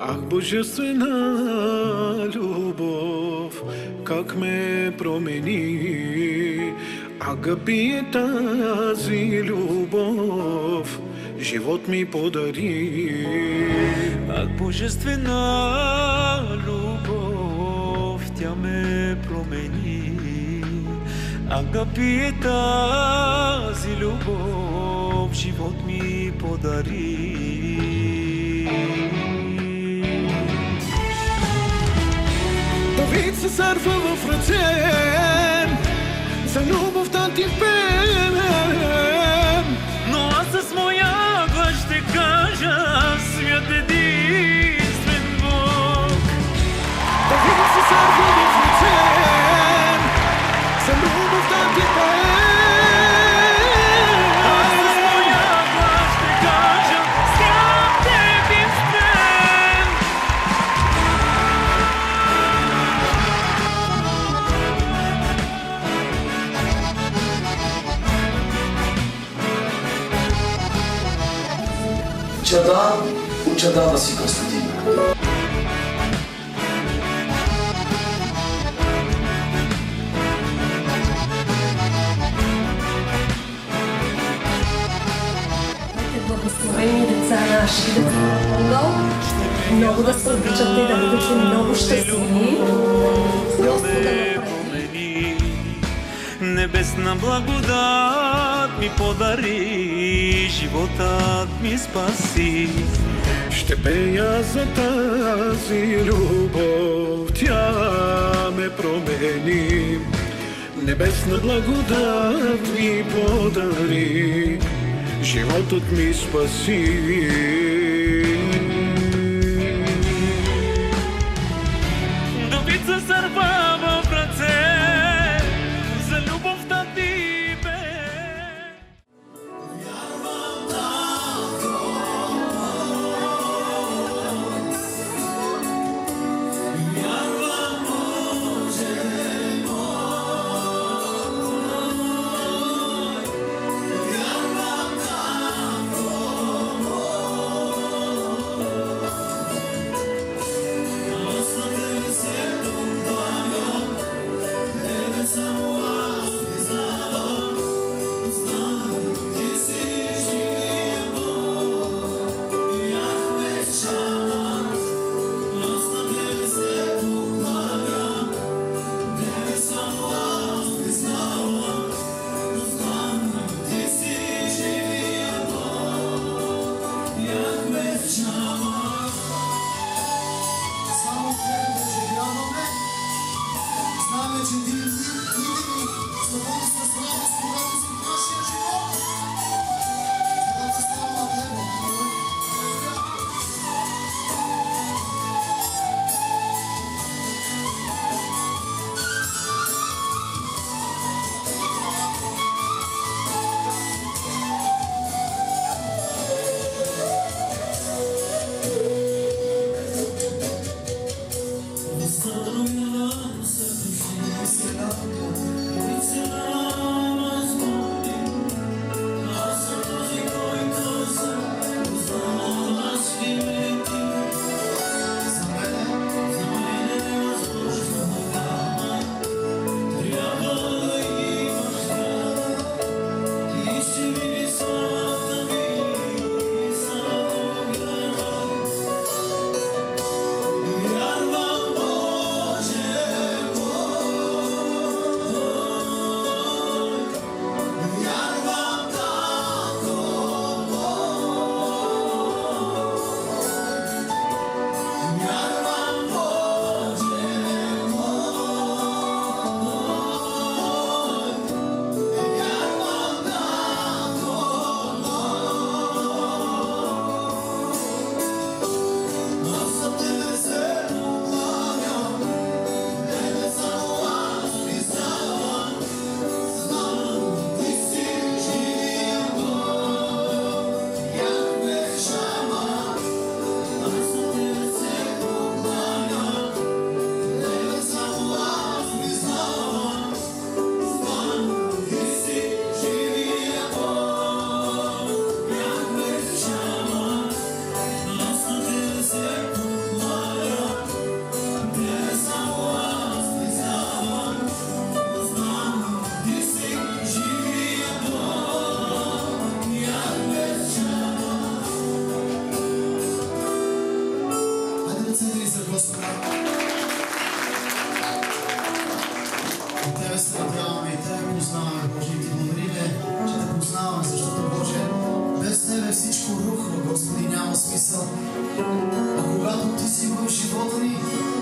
Ах, божественная любовь, как me промени, Агаби тази любовь, живот ми подари. Ах, божествена любовь, тя ме промени. Агаби е тази любовь, живот ми подари. Давид се сърва в ръце, за любовта ти пеем. Но аз с моя глас ще кажа, свят единствен Бог. Давид се сърва в ръце, за любовта ти пеем. Аз с моя глас ще кажа, свят единствен. Чадан от чадата си, Константин. Благословени деца наши, много да се обичате, да бъдете много щастливи. Господа направи. Небесна благодат ми подари, животът ми спаси. Ще пея за тази любов, тя ме промени. Небесна благодат ми подари, животът ми спаси. Давид се сърва в ръце, за любовта ти бе. няма смисъл. А когато ти си в живота ни,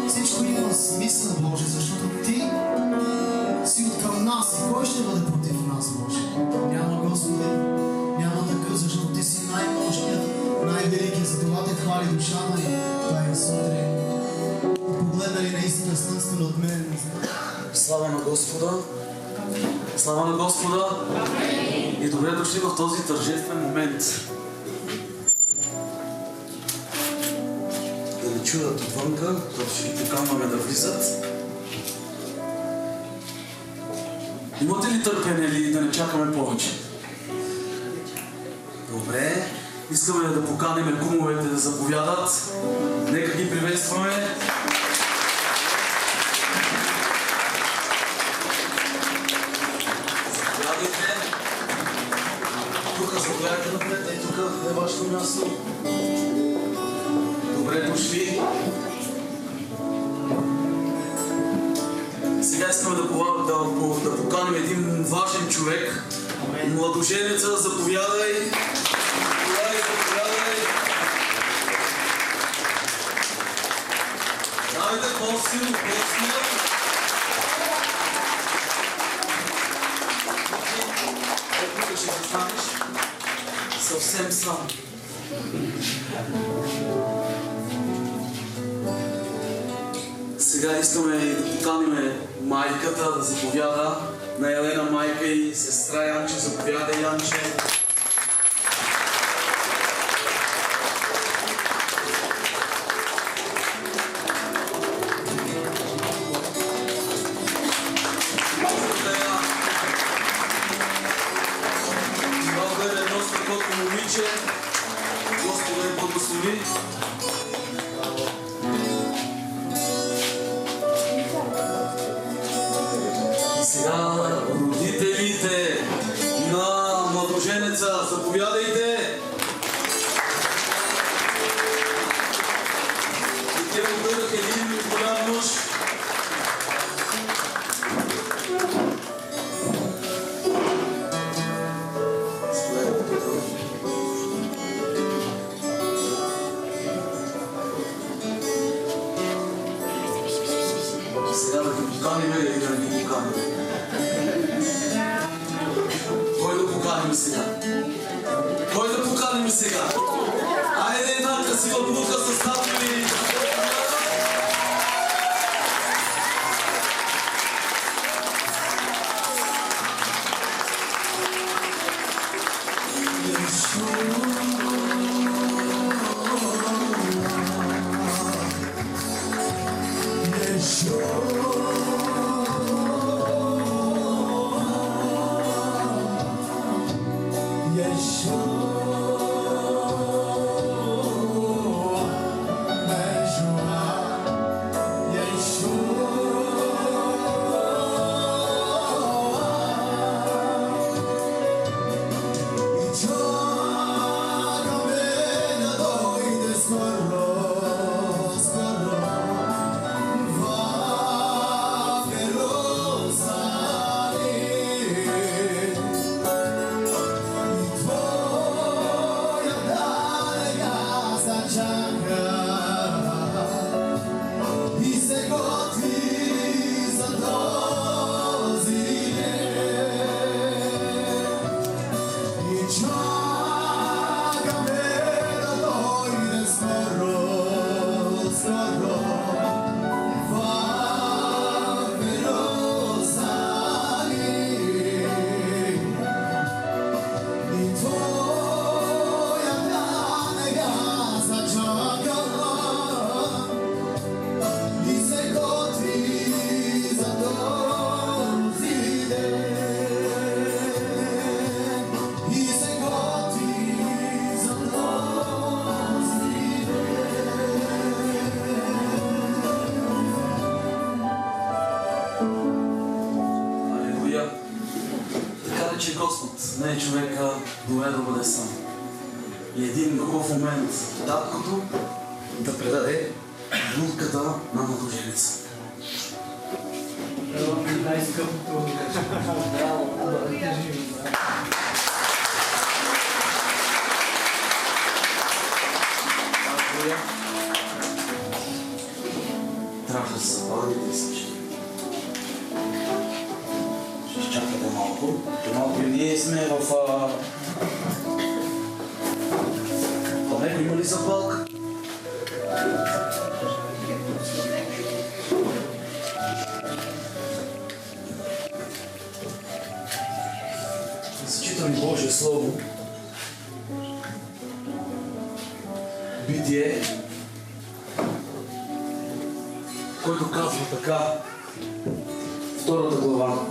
всичко има смисъл, Боже, защото ти си от към нас и кой ще бъде против нас, Боже? Няма, Господи, няма такъв, защото ти си най-мощният, най-великият, за това те хвали душата ни тая сутрин. Погледна ли наистина слънствено от мен? Слава на Господа! Слава на Господа! И добре дошли в този тържествен момент. Да не чудат отвънка, то ще ги поканваме да влизат. Имате ли търпение или да не чакаме повече? Добре. Искаме да поканим кумовете да заповядат. Нека ги приветстваме. Заповядайте напред, и тук е вашето място. Добре дошли. Сега искаме да поканим един важен човек. Младоженеца, заповядай. Заповядай. Давайте по-силно, по-силно. Тук ще застанеш съвсем сам. Сега искаме да поканим майката да заповяда. На Елена майка и сестра Янче. Заповядай, Янче. Господи, благослови. И сега родителите на младоженеца, заповядайте. И те му дадат един голям мъж. Сега да ги поканим или да не ги поканим? Кой да поканим сега? Кой да поканим сега? Айде една красива булка с надписи. Че Господ не е човека доведе да бъде сам. И един хубав момент таткото да предаде булката на младоженеца. Най-скъпото. Алелуя. Трябва да се запалите всички. Ще изчакате малко. Малко и ние сме в... Някой има ли запалка? Зачитаме Божие Слово. Битие, който казва така, 2 глава.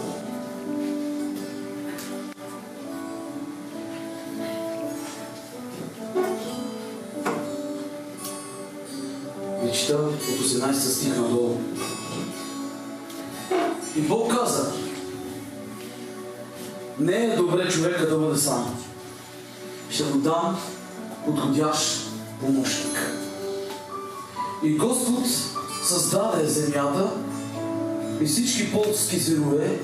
И чета от 18 стих надолу. И Бог каза, не е добре човека да бъде сам. Ще му дам подходящ помощник. И Господ създаде земята и всички полски зверове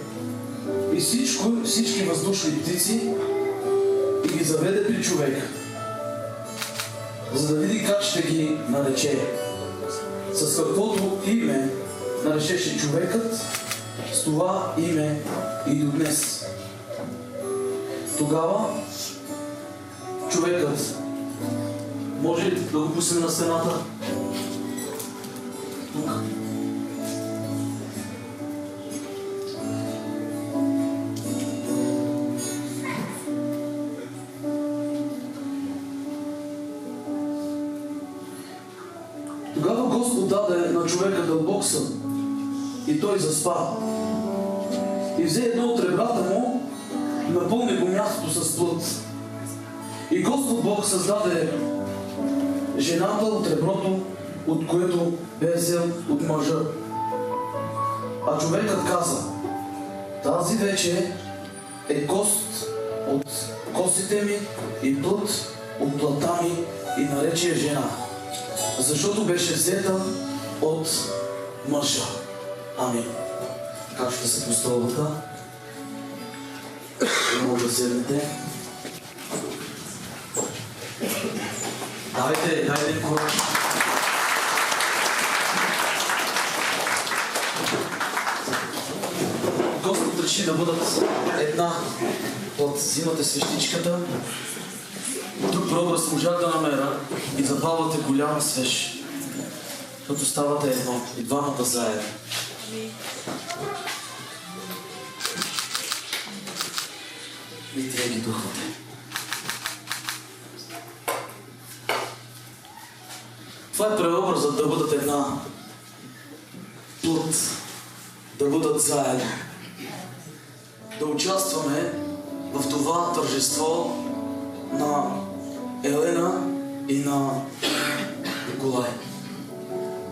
и всички въздушни птици и ги заведе при човека, за да види как ще ги нарече. С каквото име наречеше човекът, с това име и до днес. Тогава човекът може да го пуснем на стената. Тук. Тогава Господ даде на човека дълбок сън и той заспа. И взе едно от ребрата му, напълни го мястото с плът. И Господ Бог създаде жената от реброто, от което бе взел от мъжа. А човекът каза, тази вече е кост от костите ми и плът от плътта ми и нарече я жена, защото беше взета от мъжа. Амин. Как ще се постълвате? Може да седнете. Дайте кораж. Господ реши да бъдат една. Взимате свещичката. Друг прообраз можах да намеря и запалвате голям свеж. Защото ставате едно и двамата заедно. И те ги духвате. Това е преобразът да бъдат една плът, да бъдат заедно. Да участваме в това тържество на Елена и на Николай.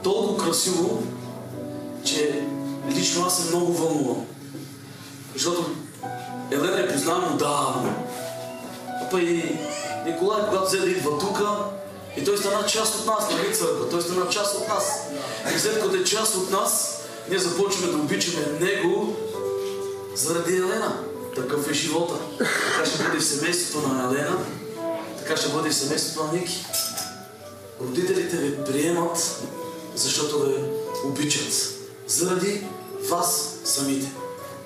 Толкова красиво, че лично аз съм много вълнуван. Защото Елена е познавам отдавна. А и Николай, когато взе да идва тука, и той стана част от нас, нали църква? Той стана част от нас. И след като е част от нас, ние започваме да обичаме Него заради Елена. Такъв е живота. Така ще бъде в семейството на Елена, така ще бъде в семейството на Ники. Родителите ви приемат, защото ви обичат. Заради вас самите.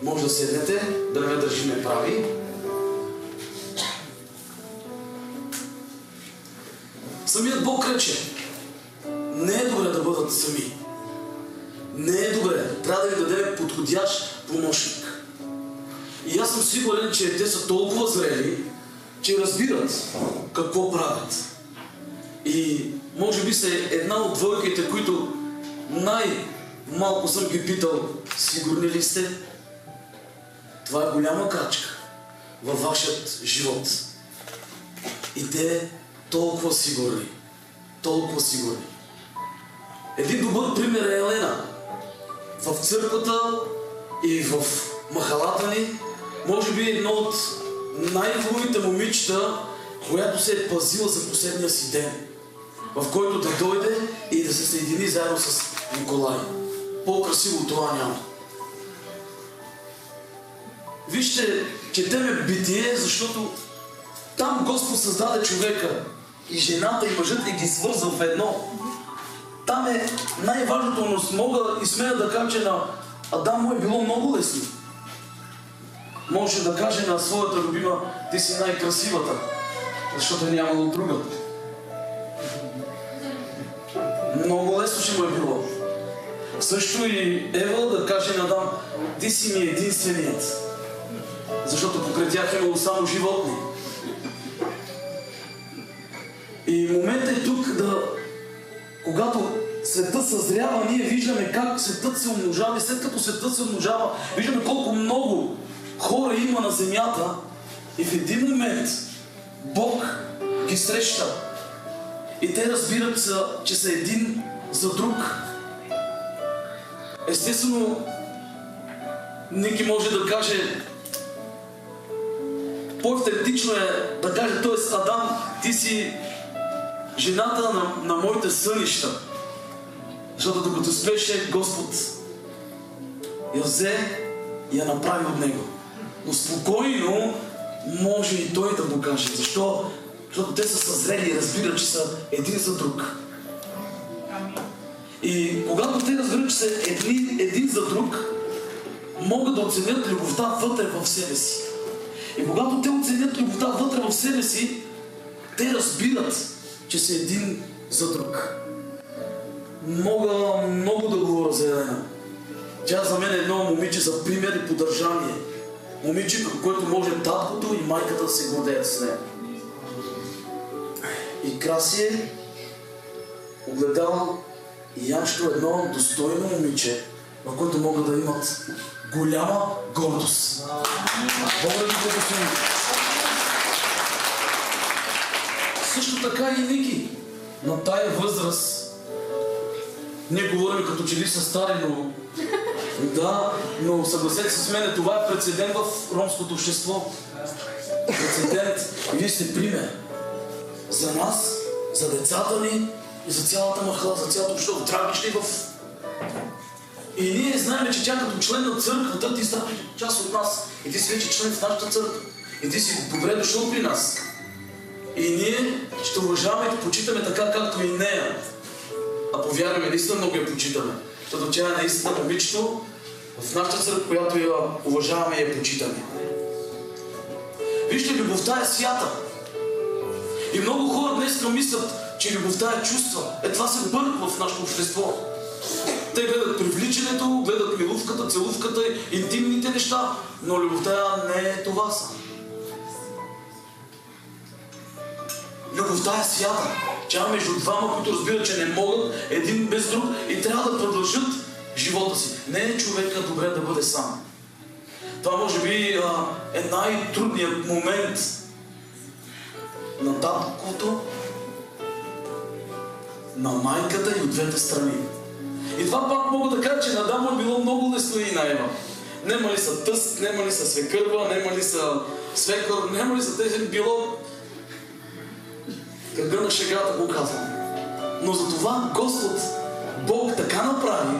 Може да седнете, да не ме държиме прави. Самият Бог рече, не е добре да бъдат сами. Не е добре. Трябва да ви дадем подходящ помощник. И аз съм сигурен, че те са толкова зрели, че разбират какво правят. И може би са една от двойките, които най-малко съм ги питал, сигурни ли сте? Това е голяма крачка във вашият живот. И те толкова сигурни. Толкова сигурни. Един добър пример е Елена. В църквата и в махалата ни, може би едно от най-хубавите момичета, която се е пазила за последния си ден, в който да дойде и да се съедини заедно с Николай. По-красиво това няма. Вижте, четеме Битие, защото там Господ създаде човека и жената и мъжът ги свързва в едно. Там е най-важното, но мога и смея да кажа, че на Адам му е било много лесно. Може да каже на своята любима: ти си най-красивата, защото е нямало друга. Много лесно ще му е било. Също и Ева да каже на Адам: ти си ми единственият, защото покрай тях е имало само животни. И моментът е тук да, когато светът съзрява, ние виждаме как светът се умножава и след като светът се умножава, виждаме колко много хора има на земята и в един момент Бог ги среща и те разбират, че са един за друг. Естествено, Ники може да каже, по-автентично е да каже, т.е. Адам, ти си жената на моите сънища. Защото докато спеше, Господ я взе и я направи от него. Но спокойно може и той да го каже. Защо? Защото те са съзрели и разбират, че са един за друг. И когато те разбират, че са един за друг, могат да оценят любовта вътре в себе си. И когато те оценят любовта вътре в себе си, те разбират, че са един за друг. Мога много да говоря за Елена. Тя за мен е едно момиче за пример и поддържание. Момиче, към което може таткото и майката да се гордеят с нея. И Красие, Огледала и Янчето е едно достойно момиче, в което могат да имат голяма гордост. Благодаря ви, господин. Също така и Ники. На тая възраст, ние говорим като че ли са стари, но да, но съгласете се с мен, това е прецедент в ромското общество. Прецедент. И вие сте пример за нас, за децата ни и за цялата махала, за цялото общество. Трагични в... И ние знаем, че тя като член на църквата, ти ставаш част от нас. И ти си вече член в нашата църква. И ти си добре дошъл при нас. И ние ще уважаваме и почитаме така, както и нея. А повярваме, наистина много я почитаме. Защото тя е наистина момичето в нашата църква, която я уважаваме и я почитаме. Вижте, любовта е свята. И много хора днес мислят, че любовта е чувства. Това се бърква в нашето общество. Те гледат привличането, гледат милувката, целувката, интимните неща, но любовта не е това само. Любовта е свята. Тя между двама, които разбират, че не могат един без друг и трябва да продължат живота си. Не е човека добре да бъде сам. Това може би е най-трудният момент на таткото, на майката и от двете страни. И това пак мога да кажа, че на Адам е било много лесно и на Ева. Нема ли са тъст, нема ли са свекърва, нема ли са свекър, нема ли са тези било... Кръга на шегата го казвам. Но за това Господ, Бог така направи,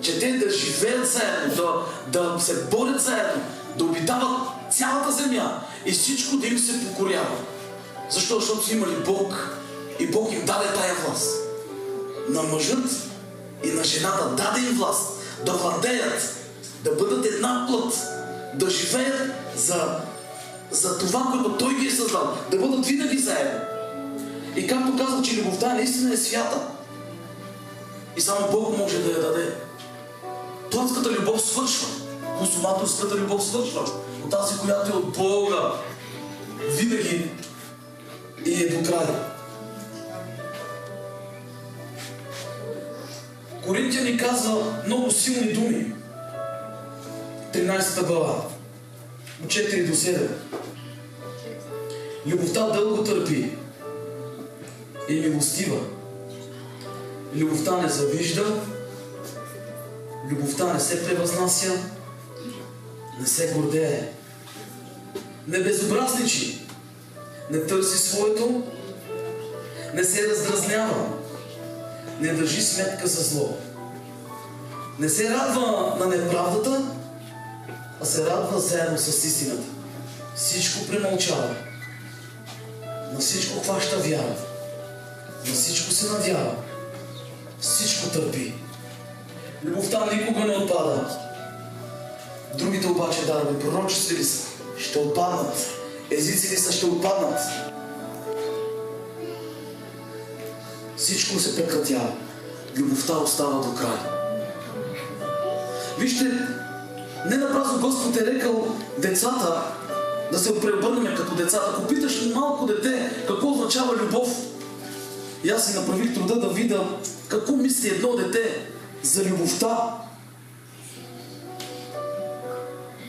че те да живеят заедно, да се борят заедно, да обитават цялата земя и всичко да им се покорява. Защо? Защото са имали Бог и Бог им даде тая власт. На мъжът и на жената даде им власт да владеят, да бъдат една плът, да живеят за това, което Той ги е създал, да бъдат винаги заедно. И както казва, че любовта наистина е свята. И само Бог може да я даде. Плътската любов свършва. Консуматорската любов свършва. Но тази, която е от Бога, винаги е до края. Коринтияни казва много силни думи. 13 глава. От 4 до 7. Любовта дълго търпи и милостива. Любовта не завижда. Любовта не се превъзнася. Не се гордее. Не безобразничи. Не търси своето. Не се раздразнява. Не държи сметка за зло. Не се радва на неправдата, а се радва заедно с истината. Всичко премълчава. На всичко хваща вяра. На всичко се надява. Всичко търпи. Любовта никога не отпада. Другите обаче дарове, пророчества ли са, ще отпаднат. Езици ли са, ще отпаднат. Всичко се прекратява. Любовта остава до край. Вижте, не напразно Господ е рекал децата да се преобърнем като децата. Ако питаш малко дете какво означава любов, и аз си направих труда да видя какво мисли едно дете за любовта.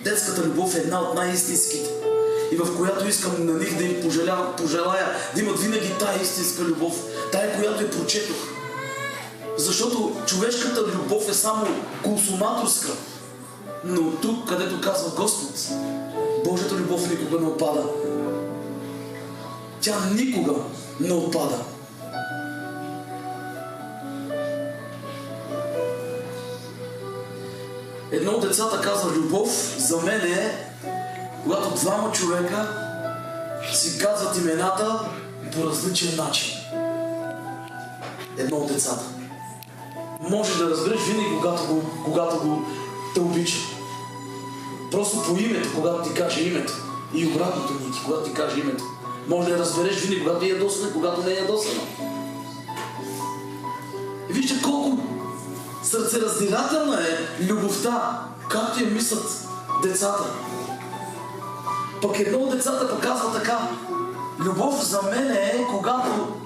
Детската любов е една от най-истинските и в която искам на них да им пожелая да имат винаги тая истинска любов, тая, която я прочетох. Защото човешката любов е само консуматорска. Но тук, където казва Господ, Божията любов никога не отпада. Тя никога не отпада. Едно от децата казва: любов за мен е когато двама човека си казват имената по различен начин. Едно от децата. Може да разбереш винаги, когато го те обича. Просто по името, когато ти каже името. И обратното Ники, когато ти каже името. Може да разбереш винаги, когато е ядосана, когато не е ядосана. И вижте колко сърцераздирателна е любовта, както я мислят децата. Пък едно от децата показва така: любов за мен е когато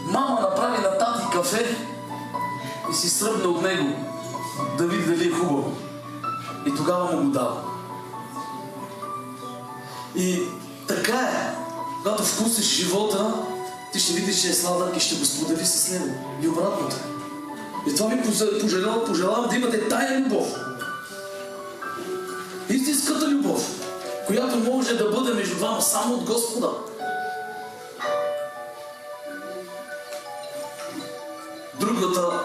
мама направи на тати кафе и си сръбне от него да види дали е хубаво. И тогава му го дава. И така е, когато вкусиш живота, ти ще видиш, че е сладък и ще го сподели с него. И обратното. И това ви пожелавам да имате тая любов. Истинската любов, която може да бъде между двама само от Господа. Другата,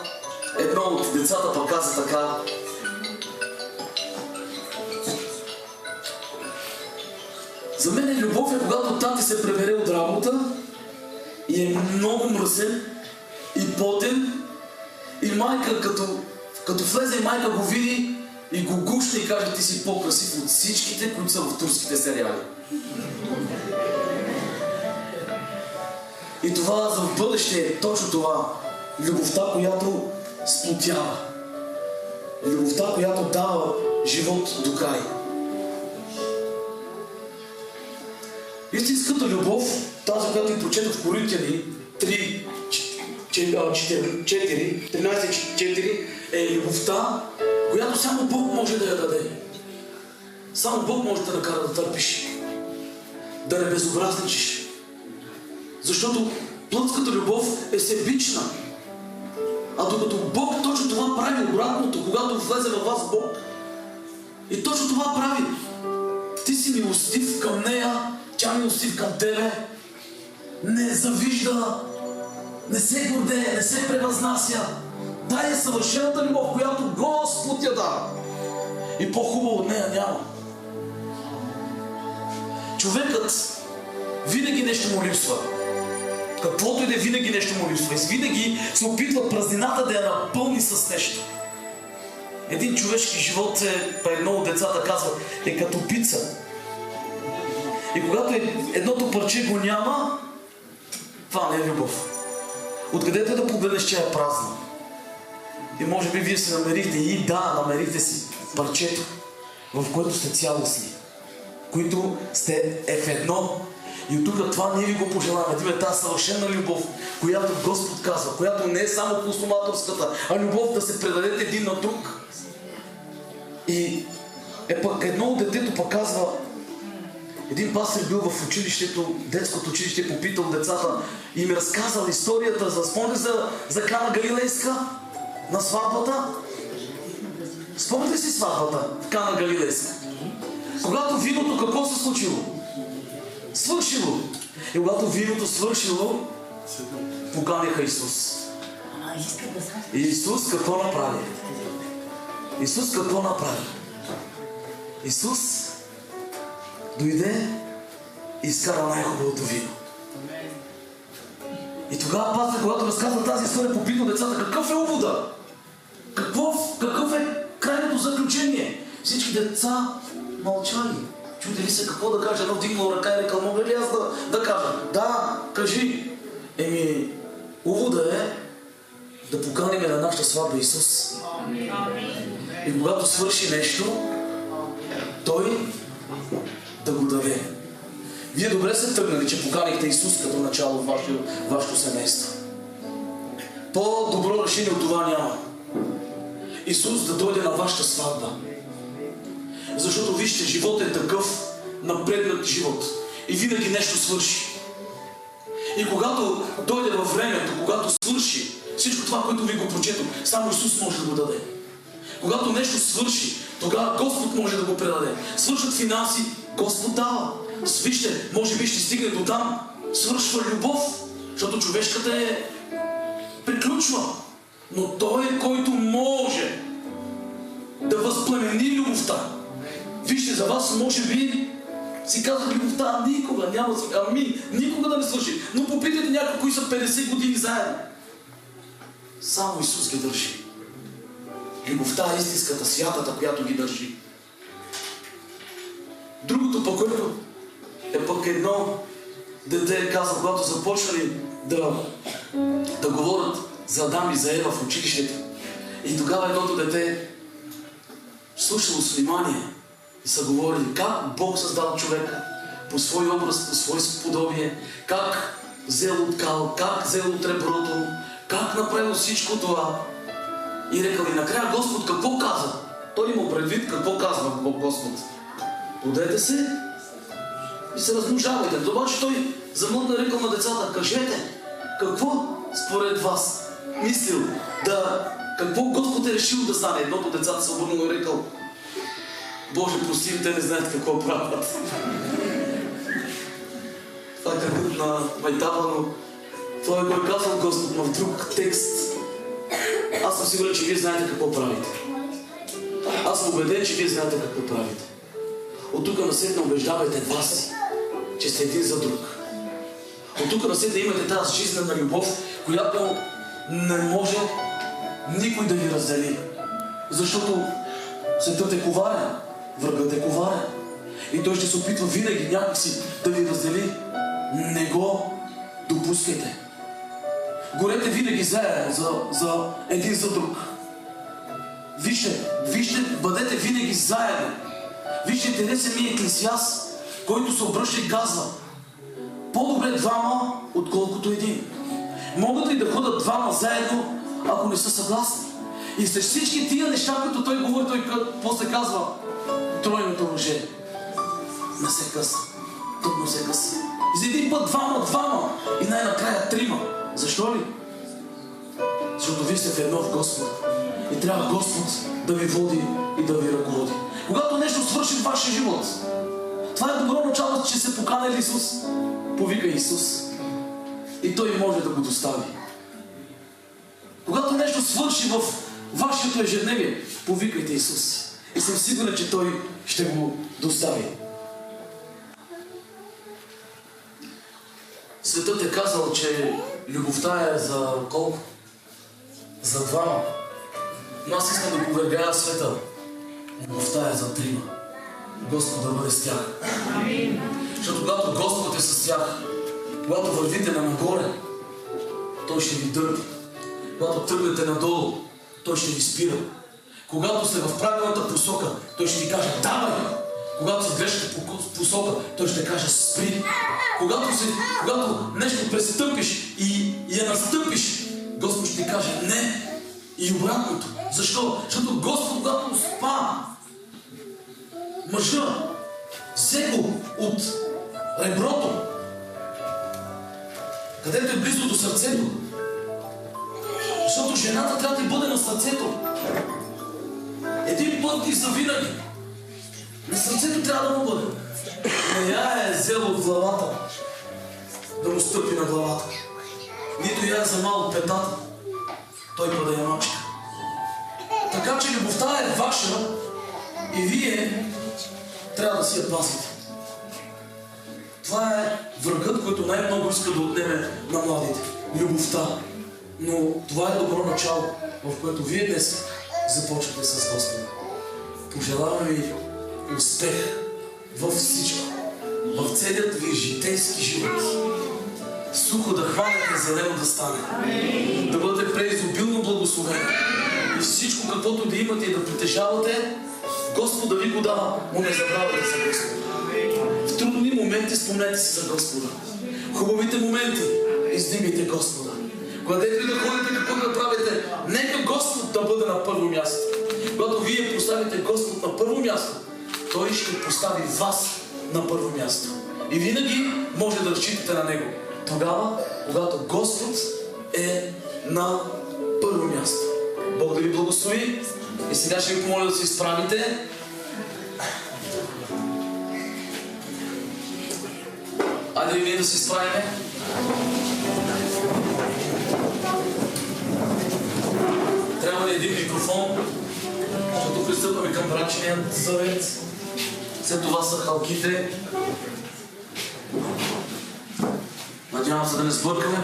едно от децата пък каза така: за мен любов е когато тати се прибере от работа и е много мръсен и потен и майка като влезе и майка го види и го гушне и каже: ти си по-красив от всичките, които са в турските сериали. И това за в бъдеще е точно това. Любовта, която сплотява. Любовта, която дава живот до край. Истинската любов, тази, която ви прочетох в Коринтияни 13:4, е любовта, която само Бог може да я даде. Само Бог може да накара да търпиш, да не безобразничиш. Защото плътската любов е себична. А докато Бог точно това прави обратното, когато влезе във вас Бог, и точно това прави. Ти си милостив към нея, тя милостив към тебе, не завижда, не се гордее, не се превъзнася. Дай е съвършената любов, която Господ я дава. И по-хубаво от нея няма. Човекът винаги нещо му липсва. Каквото и да е, винаги нещо му липсва. И винаги се опитва празнината да я напълни с нещо. Един човешки живот едно от децата казва, е като пица. И когато едното парче го няма, това не е любов. Откъдето да погледнеш, че е празна. И може би вие се намерихте, и да, намерихте си парчето, в което сте цялостни, които сте в едно. И от тук това ние ви го пожелаваме, да има тази съвършена любов, която Господ казва, която не е само консуматорската, а любов да се предадете един на друг. И пък едно от детето пък казва, един пастир бил в училището, детското училище, попитал децата и им разказал историята, спомняте за Кана Галилейска на сватбата? Спомняте си сватбата в Кана Галилейска? Когато виното какво се случило? Свършило. И когато виното свършило, поканяха Исус. И Исус какво направи? Исус какво направи? Исус дойде и изкара най-хубавото вино. И тогава пастор, когато разказва тази история, попитва децата, какъв е увода? Какъв е крайното заключение? Всички деца мълчали. Чудили се какво да кажа, едно вдигнал ръка и рекал, мога ли аз да кажа? Да, кажи. Увода е да поканим на нашата сватба Исус. И когато свърши нещо, Той да го даде. Вие добре сте тръгнали, че поканихте Исус като начало в вашето семейство. По-добро решение от това няма. Исус да дойде на вашата сватба. Защото вижте, живот е такъв напреднат живот. И винаги нещо свърши. И когато дойде във времето, когато свърши всичко това, което ви го прочетох, само Исус може да го даде. Когато нещо свърши, тогава Господ може да го предаде. Свършат финанси, Господ дава. Вижте, може би ще стигне до там, свършва любов, защото човешката приключва. Но Той е, който може да възпламени любовта. Вижте, за вас може би си казват любовта никога, няма никога да не свърши. Но попитайте някой, кои са 50 години заедно. Само Исус ги държи. Любовта е истинската, святата, която ги държи. Другото пък, което е пък едно дете казва, когато започнали да говорят за Адам и за Ева в училището. И тогава едното дете слушало с внимание и са говорили как Бог създал човека по свой образ, по свое подобие, как взел от кал, как взел от реброто, как направил всичко това. И рекал, и накрая Господ какво каза? Той има предвид какво казва Господ. Плодете се и се размножавайте. Обаче той замъдна рекал на децата, кажете, какво според вас мислил какво Господ е решил да стане? Едното децата се обърнало и рекал, Боже, прости, те не знаят какво правят. Това е кръгът на майтава, но това го е казал Господ, но в друг текст. Аз съм сигурен, че вие знаете какво правите. Аз съм убеден, че вие знаете какво правите. От тук насетне убеждавайте вас, че сте един за друг. От тук насетне имате тази жизнена любов, която не може никой да ви раздели. Защото светът е коварен, врагът е коварен. И той ще се опитва винаги някакси да ви раздели. Не го допускайте. Горете винаги заедно, за един за друг. Вижте, бъдете винаги заедно. Вижте, къде се ми Еклесиаст, който се обръща и казва, по-добре двама, отколкото един. Могат ли да ходят двама заедно, ако не са съгласни? И с всички тия неща, които той говори, той после казва, тройното оръжие. Не се къса. Трудно се къса. И за един път двама и най-накрая трима. Защо ли? Защото вие сте в едно в Господ. И трябва Господ да ви води и да ви ръководи. Когато нещо свърши в вашия живот, това е добро начало, че се поканали Исус. Повика Исус. И Той може да го достави. Когато нещо свърши в вашето ежедневие, повикайте Исус. И съм сигурен, че Той ще го достави. Светът е казал, че любовта е за колко? За двама. Но аз искам да повергая света. Любовта е за трима. Господ да бъде с тях. Защото когато Господ е с тях, когато вървите на нагоре, Той ще ви дърпи. Когато тръгнете надолу, Той ще ви спира. Когато сте в правилната посока, Той ще ви каже давай. Когато се грешите по посока, Той ще каже спри. Когато нещо престъпиш и я настъпиш, Господ ще ти каже не. И обратното. Защо? Защото Господ, когато спа мъжа, взе го от реброто, където е близо до сърцето. Защото жената трябва да бъде на сърцето. Един път и завинаги. На сърцето трябва да му бъде. Не я е взел от главата, да му стъпи на главата. Нито я е замал от петата, той път да я мачка. Така че любовта е ваша и вие трябва да си я пазите. Това е врагът, който най-много иска да отнеме на младите. Любовта. Но това е добро начало, в което вие днес започвате с Господа. Пожелаваме ви успех във всичко. В целият ви житейски живот. Сухо да хванете, зелено да стане. Да бъдете преизобилно благословени. И всичко, каквото да имате и да притежавате, Господ да ви го дава, но не забравяйте за Господа. В трудни моменти спомнете си за Господа. В хубавите моменти издигайте Господа. Където и да ходите, какво да правите, нека Господ да бъде на първо място. Когато вие поставите Господ на първо място, Той ще постави вас на първо място. И винаги може да разчитате на Него. Тогава, когато Господ е на първо място. Бог да ви благослови. И сега ще ви помоля да се изправите. Айде и ние да се изправиме. Трябва ли един микрофон, защото пристъпваме към брачният завет. След това са халките. Надявам се да не сбъркаме.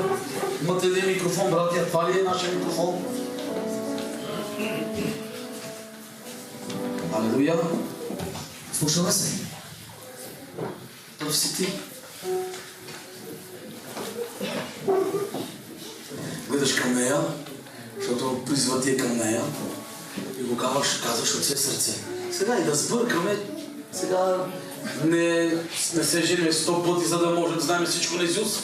Имате един микрофон, братия? Това ли е нашия микрофон? Алелуя! Слушаме се. Пръв си ти. Гледаш към нея, защото призва ти е към нея и го казваш от все сърце. Сега и да сбъркаме, сега не се женим 100 пъти, за да може да знаем всичко на Исус.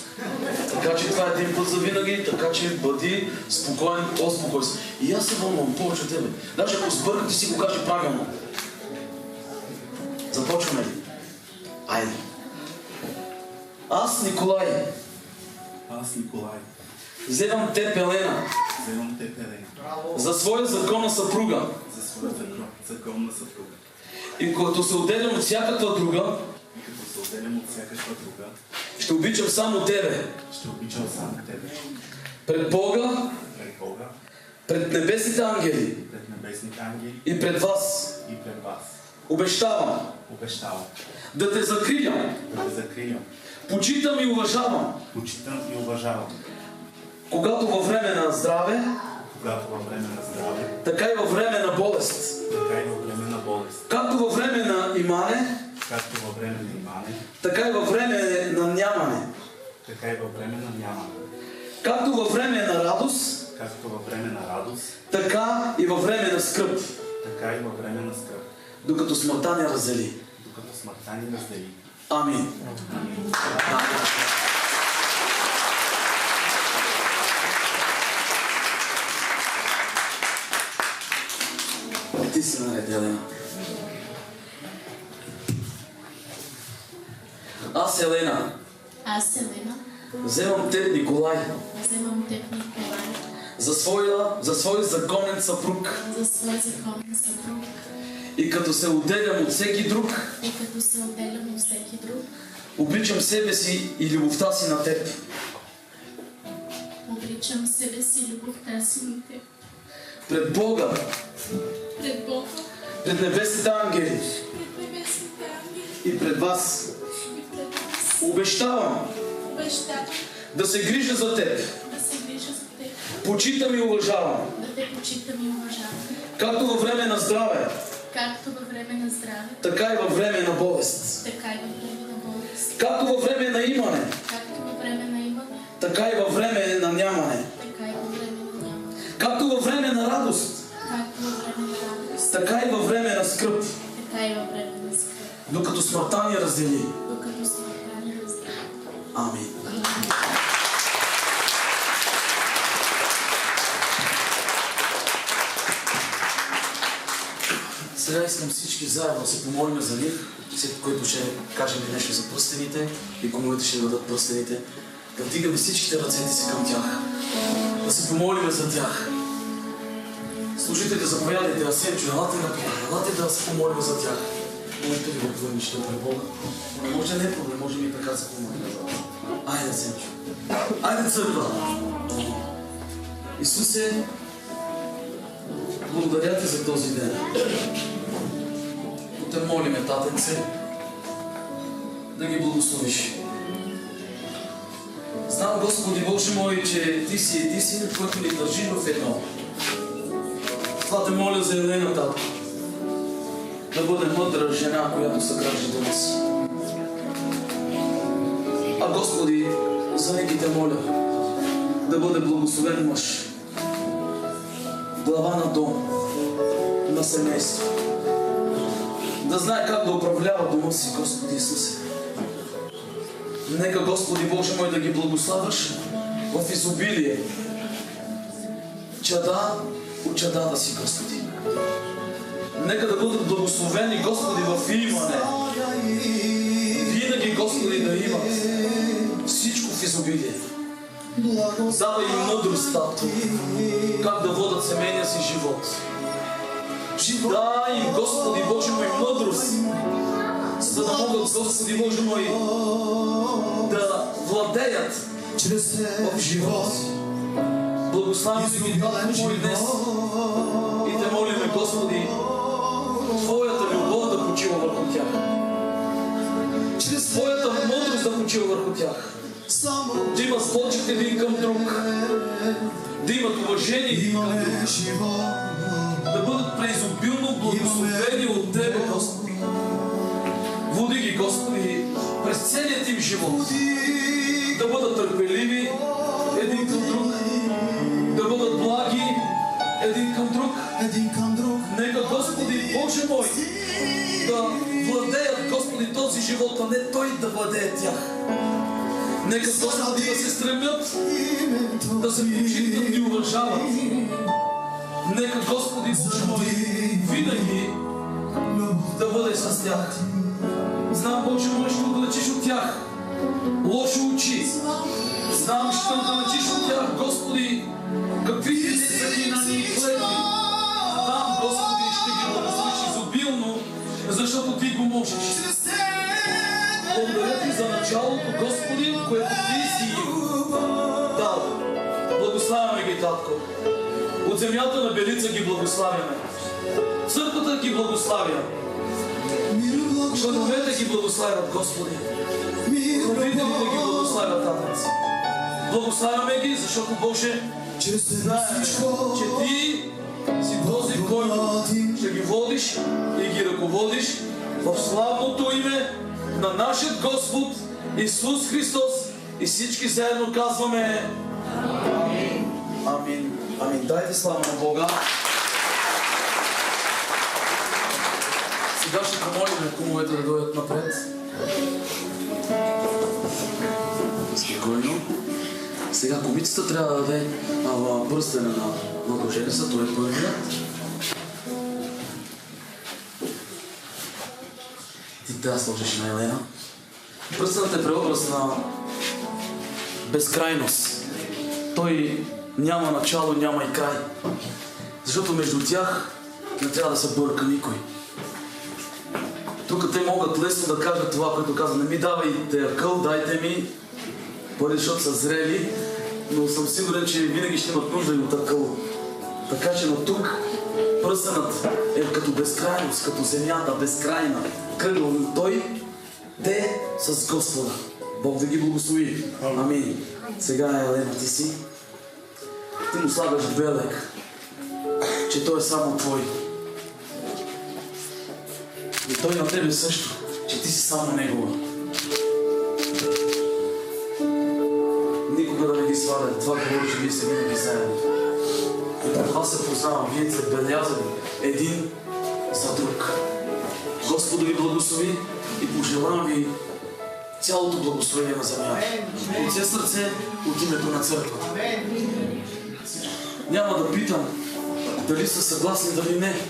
Така че това е един път за винаги, така че бъди спокоен, по-спокоен. И аз се вълнувам повече от тебе. Даже ако сбърка, ти си го кажи правилно. Започваме ли? Айде. Аз, Николай, вземам теб, Елена, за своя законна съпруга. И когато се отделям от всякаква друга, ще обичам само тебе. Пред Бога, пред небесните ангели и пред вас. Обещавам да те закрилям, почитам и уважавам, когато във време на здраве, така и във време на болест, както във време на имане, така и във време на нямане, както във време на радост, така и във време на скръб, докато смъртта ни раздели. Амин. Ти си наред, Елена. Аз, Елена, вземам теб, Николай, за свой законен съпруг. И като се отделям от всеки друг, обичам себе си и любовта си на теб. Пред Бога, пред небесните ангели и пред вас. Обещавам да се грижа за теб. Почитам и уважавам. Както във време на здраве, така и във време на болест. Както във време на имане, така и във време на нямане. Както във време на радост, така и във време на скръб. Докато смъртта ни раздели. Амин. Сега искам всички заедно да се помолим за них, след което ще кажем нещо за пръстените и комуните ще дадат пръстените. Да вдигаме всичките ръцете си към тях. Да се помолим за тях. Служителите, заповядайте, Асенчо, елате да се помолим за тях. Можете ли да поверничите при Бога? Може не е проблем, може и така да се помолим за тях. Айде, Асенчо. Айде, църква! Исусе, благодаря ти за този ден. Те молиме, Татенце, да ги благословиш. Знам, Господи Боже мой, че Ти си единственият, който ни държи в едно. Това те моля за Елена, Татко. Да бъде мъдра жена, която съгражда дома си. А Господи, за Ники те моля да бъде благословен мъж. Глава на дом, на семейство. Да знае как да управлява дома си, Господи Исусе. Нека, Господи Боже мой, да ги благославяш в изобилие. Чада от чадата си, Господи. Нека да бъдат благословени, Господи, в имане. Винаги, Господи, да имат всичко в изобилие. Давай им мъдрост, Татко, как да водят семейния си живот. Дай им, Господи Боже мой, мъдрост, за да могат, Господи Боже мой, да владеят в живот. Благославим си ги, Татко мой, днес и те молиме, Господи, Твоята любов да почива върху тях. Твоята мъдрост да почива върху тях. Да имат почет един към друг. Да имат уважение един към друг. Да бъдат преизобилно благословени от Тебе, Господи. Води ги, Господи, през целият им живот. Да бъдат търпеливи един към друг. Да бъдат благи един към друг. Нека, Господи, Боже мой, да владеят, Господи, този живот, а не Той да владее тях. Нека, Господи, да се стремят, да се почитат и уважават. Нека, Господи, Боже мой, винаги да бъде с тях. Знам, Боже мой, ще отдалечиш от тях лоши очи. Знам, ще отдалечиш от тях, Господи, каквито незакинани и клетви. Знам, Господи, ще ги благословиш изобилно, защото Ти го можеш. Благодаря Ти за началото, Господи, което Ти си дал. Благославяме ги, Татко. От земята на Белица ги благославяме. Църквата ги благославя. Членовете ги благославят, Господи. Родителите ги благославят, Татъци. Благославяме ги, защото Боже, знаем, че Ти си този, който ще ги водиш и ги ръководиш в славното име на нашия Господ Исус Христос, и всички заедно казваме Амин. Амин. Амин. Дайте слава на Бога. Сега ще помолим кумовете да дойдат напред. Спокойно. Сега кумицата трябва да даде пръстене на младоженеца, той е първият. Ти трябва да сложиш на Елена. Пръстенът е преобраз на безкрайност. Той няма начало, няма и край. Защото между тях не трябва да се бърка никой. Тук те могат лесно да кажат това, което казва: не ми давайте акъл, дайте ми пари, защото са зрели, но съм сигурен, че винаги ще имат нужда и от акъл. Така че на тук пръстенът е като безкрайност, като земята, безкрайна, кръгъл, но той, те с Господа. Бог да ги благослови. Амин. Сега, Елена, ти си. Ти му слагаш белег, че той е само твой. И той на тебе също, че ти си само негова. Никога да не ги сваля. Това говори, че вие сте винаги заедно. И това се познава. Вие сте белязани един за друг. Господ да ви благослови и пожелавам ви цялото благословение на земята. От все сърце, от името на църквата. Няма да питам дали са съгласни, дали не.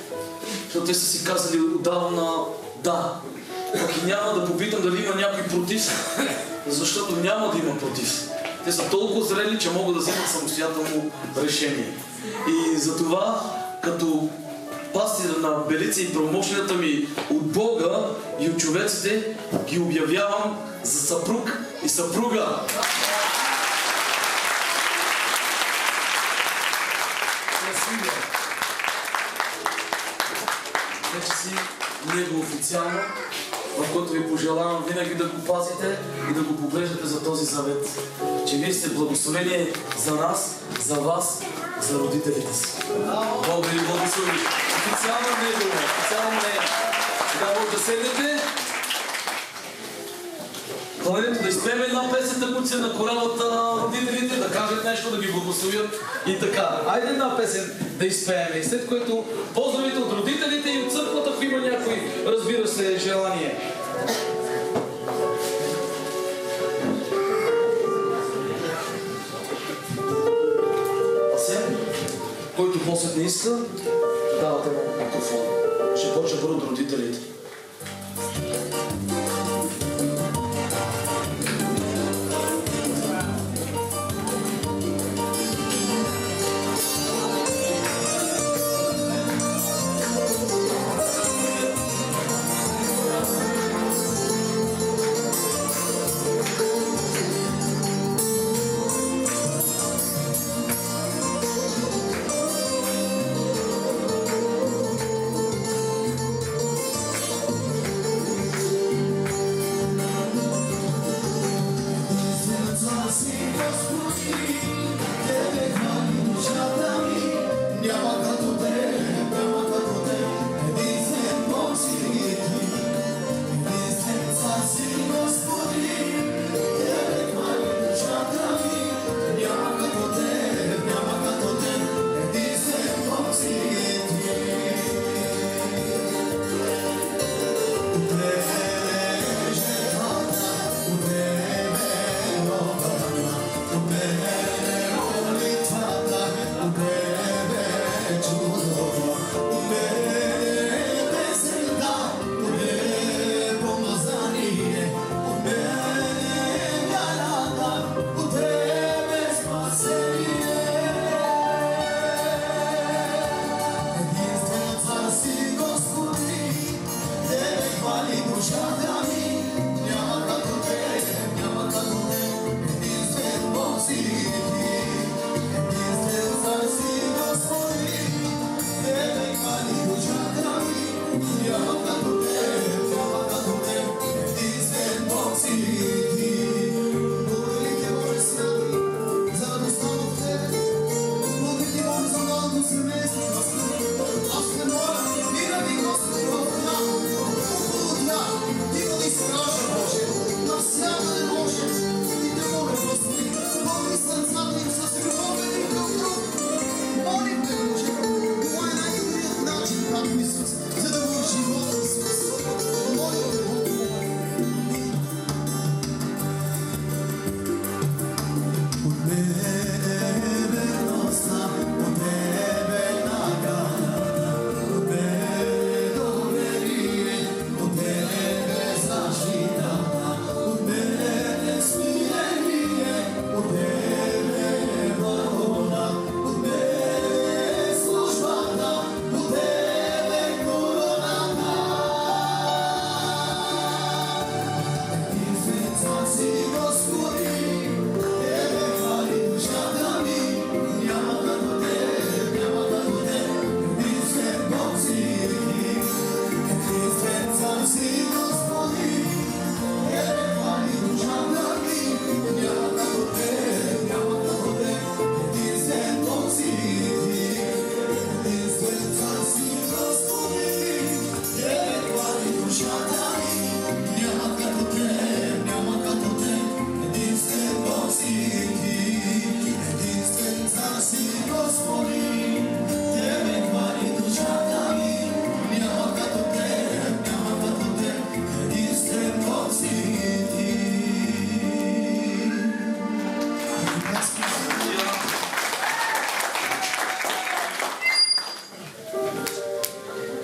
Защото те са си казали отдавна да. Пък и няма да попитам дали има някой против, защото няма да има против. Те са толкова зрели, че могат да вземат самостоятелно решение. И затова, като пастир на Белица и промощната ми от Бога и от човеците, ги обявявам за съпруг и съпруга. Вече си него официално, в който ви пожелавам винаги да го пазите и да го поглеждате за този завет. че вие сте благословение за нас, за вас, за родителите си. Бог ви благослови. Официално негово, официално нея. Сега може да седнете. Клането да изпеем една песента, които се накоряват родителите, да кажат нещо, да ги благословят и така. Айде една песен да изпеем. И след което поздравите от родителите и от църквата, ако има някой, разбира се, желание. Асен, който после не иска, давате му микрофон. Ще почне първо от родителите.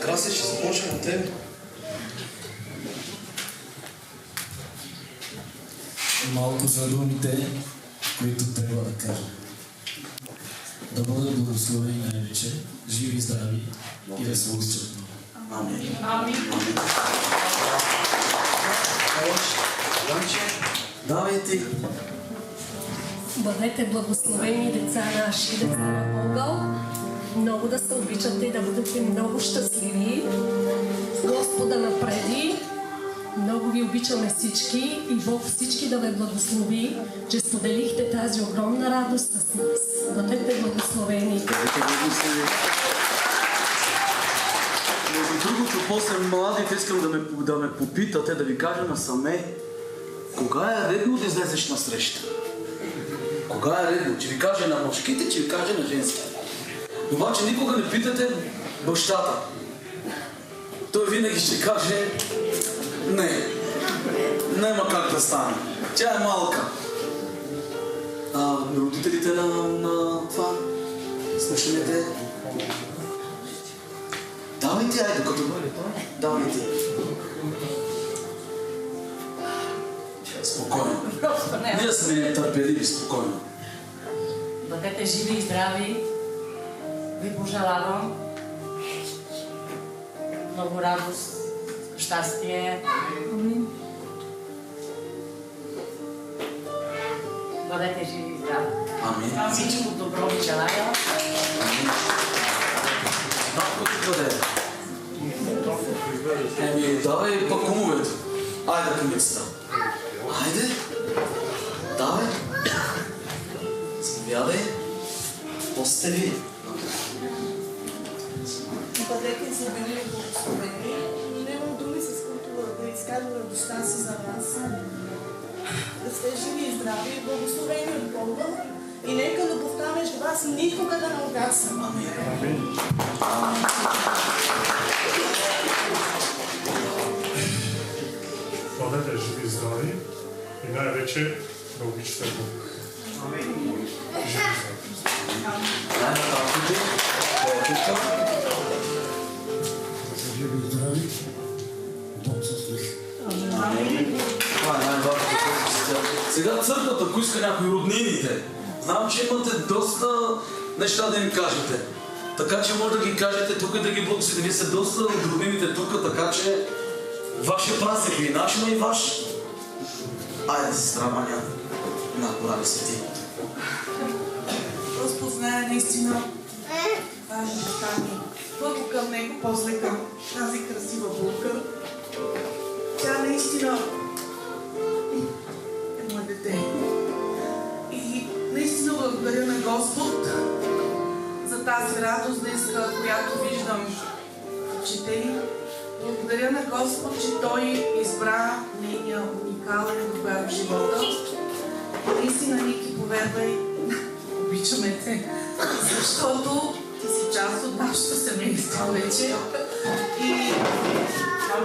Краси, ще започнем от тебе. Малко са думите, които трябва да кажа. Да бъдат благословени най-вече, живи и здрави и да се обичат много. Амин. Амин. Давай ти. Бъдете благословени, деца наши, деца на Бога. Много да се обичате и да бъдете много щастливи. Господа напреди Много ви обичаме всички и Бог всички да ви благослови, че споделихте тази огромна радост с нас. Бъдете благословени. Между другото, после младите искам да ме попитате, да ви кажа насаме, кога е редно да излезеш на среща? Кога е редно? Че ви каже на мъжките, че ви каже на женските. Обаче никога не питате бащата. Той винаги ще каже, не, няма как да стане. Тя е малка. Родителите на това, слушаните, давайте, айде, докато бъде той, давайте. Спокойно. Ние сме търпеливи, спокойно. Бъдете живи и здрави. Ви пожелавам много радост, щастие. Бъдете живи и здрави. Амин. Всичко добро ви желая. Амин. Малко тук къде е? Давай пък кумовете. Айде кумицата. Айде. Давай. Заповядай. После ви. Бъдете забили и благословени. Нямам думи, с които да изкажа радостта си за вас. Да сте живи и здрави и благословени от Бога. И нека любовта между вас никога да не угасне. Амин. Бъдете живи и здрави и най-вече да обичате Бог. Най-нататък. Живи и здрави, Бог с них. Това е най-важното. Сега църквата, ако иска някои роднините, знам, че имате доста неща да им кажете. Така че може да ги кажете тук и да ги благословите. Вие сте доста от роднините тук, така че вашия празник и наш, но и ваш. Айде, сестра Маня, на Борави Свети. Господ знае наистина важността ми. Първо към Него, после към тази красива булка. Тя наистина е мое дете. И наистина благодаря на Господ за тази радост днеска, която виждам в очите ѝ. Благодаря на Господ, че Той избра нейния уникален добър в живота. Наистина, Ники, повярвай, обичаме те, защото ти си част от нашето семейство вече.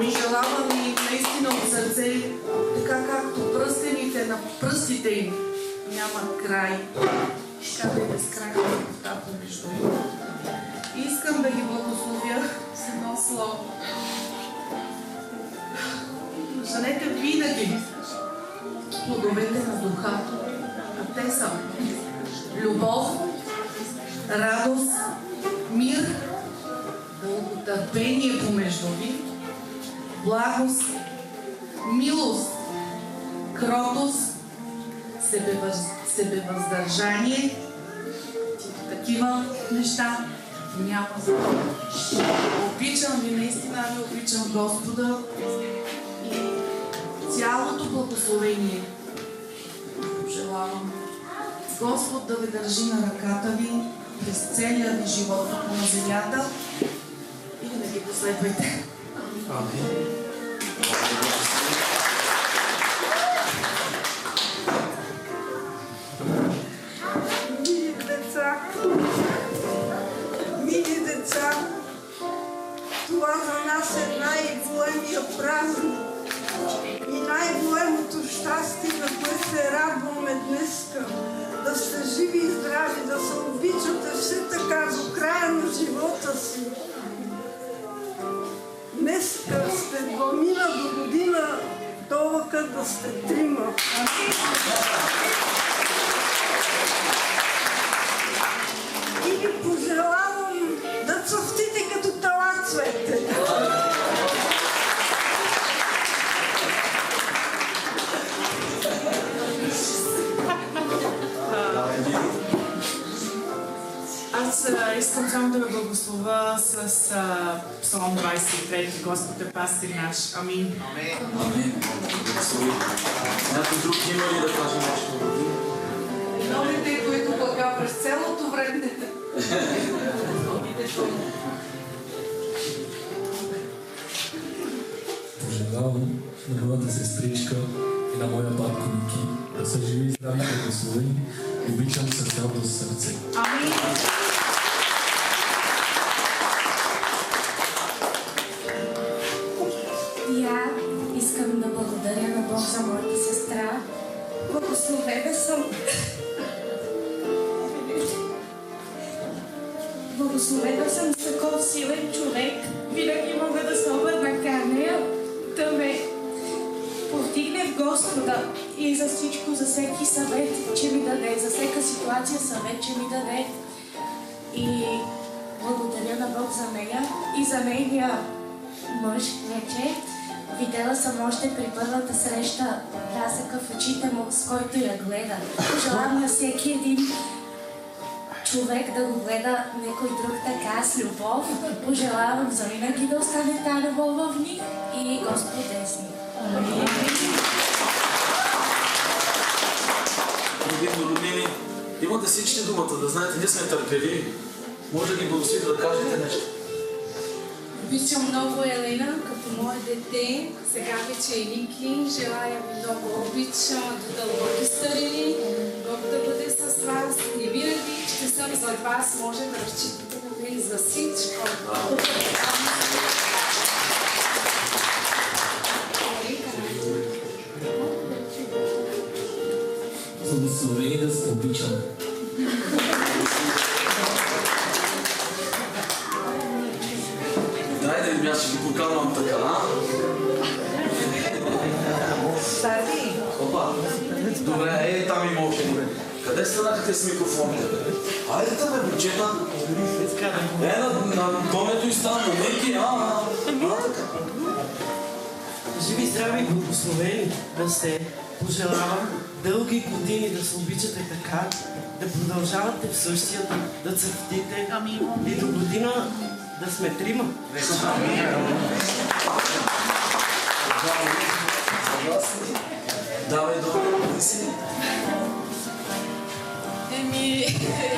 И желавам и наистина от сърце, така както пръстените на пръстите им нямат край, така да е безкрайна любовта помежду им. Искам да ги благословя с едно слово. Женете винаги плодовете на духа, а те са любов, радост, мир, дълготърпение помежду ви, благост, милост, кротост, себевъздържание. Такива неща няма за това. Обичам ви, наистина ви обичам Господа и цялото благословение пожелавам Господ да ви държи на ръката ви през целия ви живот на земята и да ги последвайте. Амин. Мили деца, това за нас е най-големия празник и най-големото щастие, на което се радваме днеска. Да сте живи и здрави, да се обичате все така до края на живота си. Днеска сте двамина, до година долъка да сте трима. И ви пожелавам да цъфтите като талацвете. Аз искам само да ме благословя с Псалом 23, Господ е пастир наш. Амин. Амин. Благослови. Някой друг има ли да каже нещо? Новите, които плака през цялото време. Пожелавам на моята сестричка и на моя батко Ники да са живи и здрави и благословени. Обичам с цялото сърце. Амин. И аз искам да благодаря на Бог за моята сестра. Благословена съм. Благословена съм с такъв силен човек. Винаги мога да се обърна към нея, да ме повдигне в Господа и за всичко, за всеки съвет, че ми даде, за всяка ситуация съвет, че ми даде. И благодаря на Бог за нея и за нейния мъж вече. Видела съм още при първата среща блясъка в очите му, с който я гледа. Пожелавам на всеки един човек да го гледа някой друг така с любов. Пожелавам завинаги да остане тази любов в них и Господ е с них. Амин. Роднини, имате всички думата, да знаете, ние сме търпеливи. Може да ги благословите да кажете нещо. Обичам много Елена като мое дете, сега вече е Ники. Желая ви много обича, до дълбоки старини. Бог да бъде с вас и винаги ще съм зад вас. Може да разчитате на мен за всичко. Благословени да се обичам. Дай да ви аз ще ги поканвам така, а? Опа! Добре, там има още. Къде станахте с микрофоните? Айде да ме момчета. На комето и стана моменти, Живи, здрави и благословени да сте. Пожелавам дълги години да се обичате така, да продължавате в същия, да цъфтите и до година да сме трима вече. Давай, добре, си.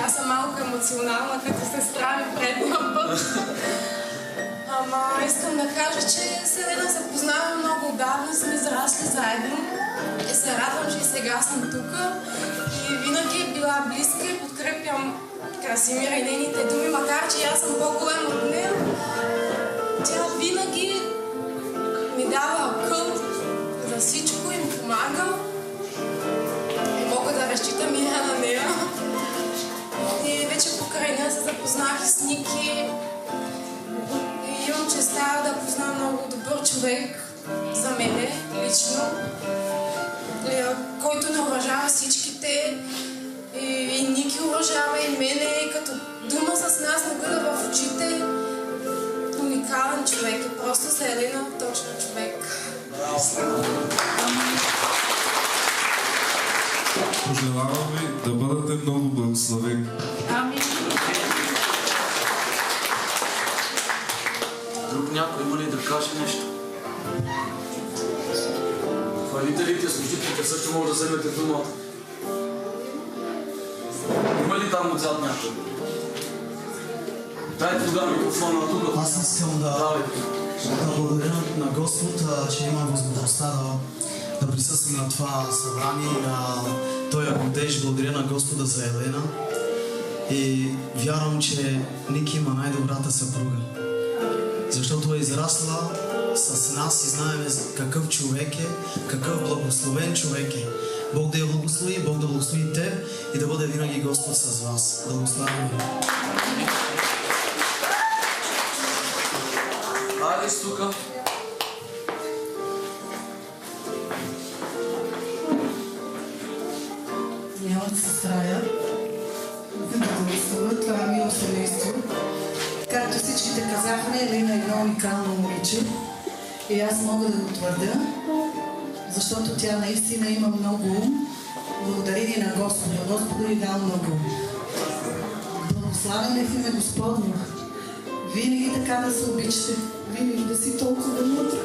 Аз съм малко емоционална, като сестра ми предния път. Ама искам да кажа, че с Елена се познавам много отдавна, сме зарасли заедно. И се радвам, че и сега съм тук. И винаги е била близка и подкрепям Красимира и нейните думи, макар че аз съм по-голема от нея. Тя винаги ми дава акъл за всичко и ми помага. И мога да разчитам и на нея. И вече покрай нея се запознах и с Ники. И имам честа да познам много добър човек за мене лично, който не уважава всичките. И Ники уважава и мене, и като дума с нас не бъда в очите. Уникален човек и просто за Елена точно човек. Пожелавам ви да бъдете много благословени. Амин. Друг някой има ли да каже нещо? Хвалителите, служителите също може да вземете думата. Има ли там отзад някой? Дайте тогава микрофона тук. Аз искам да благодаря на Господ, че имам възможността да присъствам на това събрание и на този годеж. Благодаря на Господа за Елена. И вярвам, че Ники има най-добрата съпруга. Защото е израсла с нас и знаем какъв човек е, какъв благословен човек е. Бог да я благослови, Бог да благослови теб и да бъде винаги Господ с вас. Благославяме. Алис тук. Няма сестра я. Това е мило семейство. Както всичките казахме, Елена е едно уникално момиче. И аз мога да го твърдя, защото тя наистина има много ум. Благодарение на Господа. Господа ни дал много. Славен е в име Господно. Винаги така да се обичате, винаги да си толкова мъдра.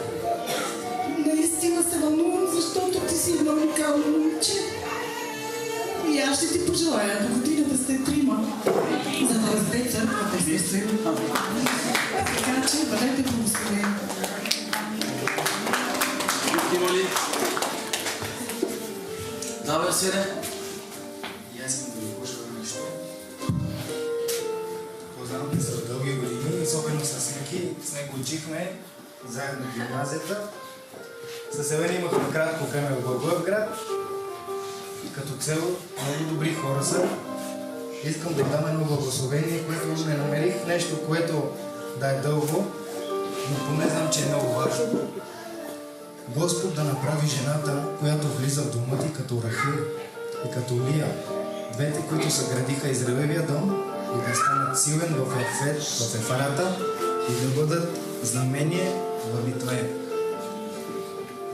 Наистина се вълнувам, защото ти си едно уникално момиче. И аз ще ти пожелая до година да сте трима, за да расте църквата, естествено. Така че бъдете благословени. Има ли? Да, бе, Василе. И аз искам да ви пожелая нещо. Познавам те за дълги години, особено с Ники. С него учихме заедно в гимназията. С Елена имахме кратко време в Благоевград. Като цел много добри хора са. Искам да дам едно благословение, което не намерих нещо, което да е дълго, но поне знам, че е много важно. Господ да направи жената, която влиза в дома ти като Рахил и като Лия, двете, които съградиха Израилевия дом, и да станат силен в Ефрата и да бъдат знамение в Витлеем.